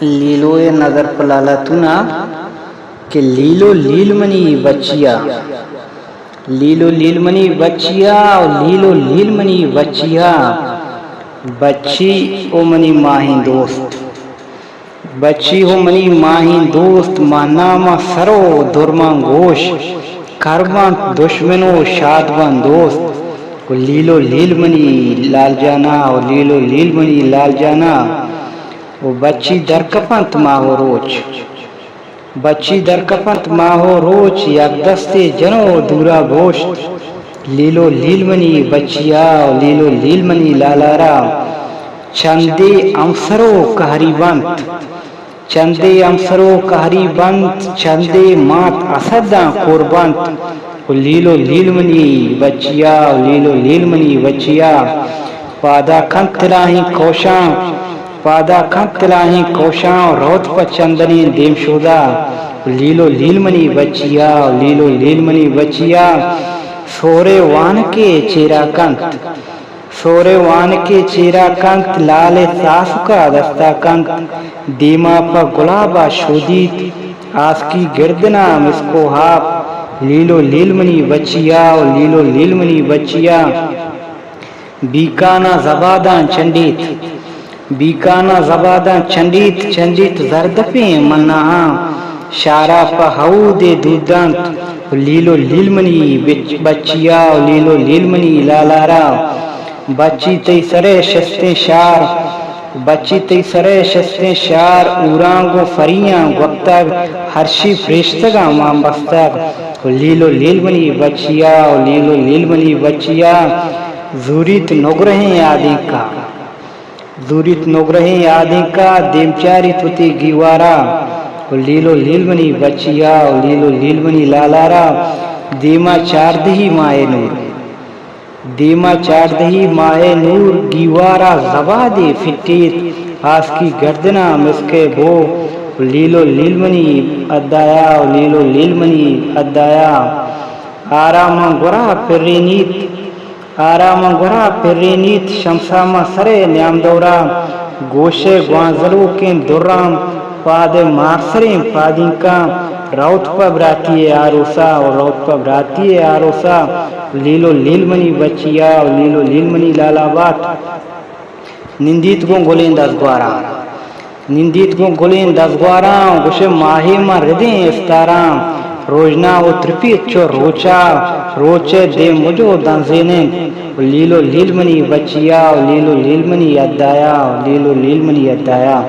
لیلوئے نظر پلالا تونا کہ لیلو لیل منی بچیا، لیلو لیل منی بچیا اور لیلو لیل منی بچیا، بچی او منی ماہی دوست، بچی ہو منی ماہی دوست، ماہنامہ سرو درمان گوش، کربان دشمنو شادبان دوست، لیلو لیل منی لال جانا اور لیلو لیل منی لال جانا، وہ بچی در کپنت ماہو روچ، بچی در کپنت ماہو روچ، یک دستے جنو دورا گوشت، لیلو لیل منی بچیا اور لیلو لیل منی لالارا، چندے امسرو کہری بنت، چندے امسرو کہری بنت، چندے مات اسداں قربانت، لیلو لیل منی بچیا اور لیلو لیل منی بچیا، پادا کنت تلاہی کوشاں، پادا کنت تلاہی کوشاں، روت پچندنی دیم شودا، لیلو لیل منی بچیا اور لیلو لیل منی بچیا، سورے وان کے چیرا کنت، سورے وان کے چیرا کنت، لال ساس کا دستا کنت، دیما پا گلابا شودیت، آس کی گردنا مسکو ہاپ، لیلو لیل منی بچیا اور لیلو لیل منی بچیا، بیکانا زباداں چنڈیت، بیکانا زباداں چنڈیت، چنڈیت زردپیں منہاں، شارا پا ہو دے دودانت، لیلو لیل منی بچیا اور لیلو لیل منی لالارا، بچی تی سرے شستیں شار، بچی تی سرے شستیں شار، اورانگو فریاں گوکتگ، ہرشی فرشتگاں ماں بستگ، لیلو لیل منی بچیا اور لیلو لیل منی بچیا، زوریت نگرہیں یادیں کا، زوریت نگرہیں یادیں کا، دیمچاری توتی گیوارا، لیلو لیل منی بچیا اور لیلو لیل منی لالارا، دیما چاردہی مائے نور، دیما چاردہی مائے نور، گیوارا زبادے فٹیت، آس کی گردنا مسکے بو، لیلو لیل منی ادایا اور لیلو لیل منی ادایا، آراما گرا پرینیت، آراما گرا پرینیت، شمساما سرے نیام دورا، گوشے گوانزلو کے درام، پاد مارسریں پادیں کا، روت پا براتی آروسا اور روت پا براتی آروسا، لیلو لیل منی بچیا اور لیلو لیل منی لالابات، نندیت گوں گلیں دزگواراں، نندیت گوں گلیں دزگواراں، گوشے ماہی ماں ردیں استاراں، روجنا و ترپیت چو روچا، روچے دے مجھو دنزینے، لیلو لیل منی بچیا اور لیلو لیل منی ادایا اور لیلو لیل منی ادایا۔